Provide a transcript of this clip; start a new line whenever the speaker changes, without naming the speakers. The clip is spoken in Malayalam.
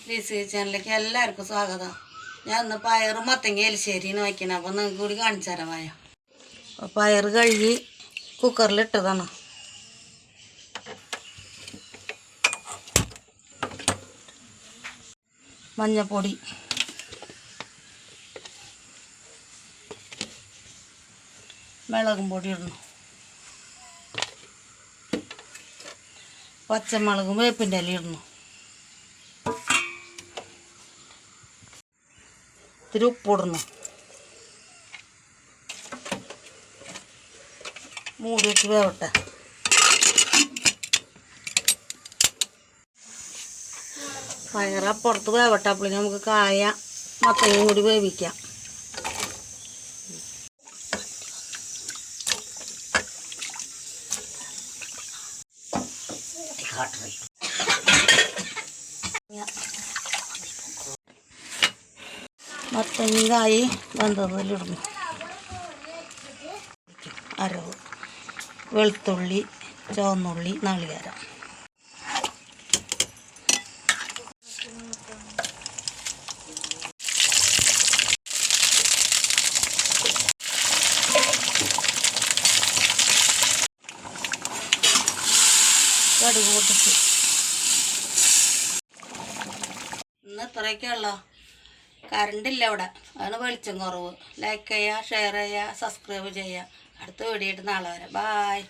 ലീസി ചാനലിലേക്ക് എല്ലാവർക്കും സ്വാഗതം. ഞാൻ ഇന്ന് പയർ മത്തങ്ങ എലിശ്ശേരിന്ന് വയ്ക്കണം. അപ്പോൾ നിങ്ങൾക്ക് കൂടി കാണിച്ചു തരാം. പയർ കഴുകി കുക്കറിലിട്ടതാണ്. മഞ്ഞപ്പൊടി, മുളകും പൊടി ഇടണം, പച്ചമുളകും വേപ്പിൻ്റെ ഇല ഇടണം, ഇത്തിരി ഉപ്പിടണം, മൂടി വെച്ച് വേവട്ടെ. പയറപ്പുറത്ത് വേവട്ടെ. അപ്പോൾ നമുക്ക് കായ മത്തങ്ങയും കൂടി വേവിക്കാം. മത്തങ്ങയും കായി വെന്തതിലിടുന്നു. അരവ്, വെളുത്തുള്ളി, ചുവന്നുള്ളി, നാളികേരം. കടുക് പൊട്ടിച്ച്. ഇന്ന് ഇത്രയൊക്കെയുള്ള കറണ്ടില്ല ഇവിടെ, അതാണ് വെളിച്ചം കുറവ്. ലൈക്ക് ചെയ്യുക, ഷെയർ ചെയ്യുക, സബ്സ്ക്രൈബ് ചെയ്യുക. അടുത്ത വീഡിയോ ആയിട്ട് നാളെ വരാം. ബായ്.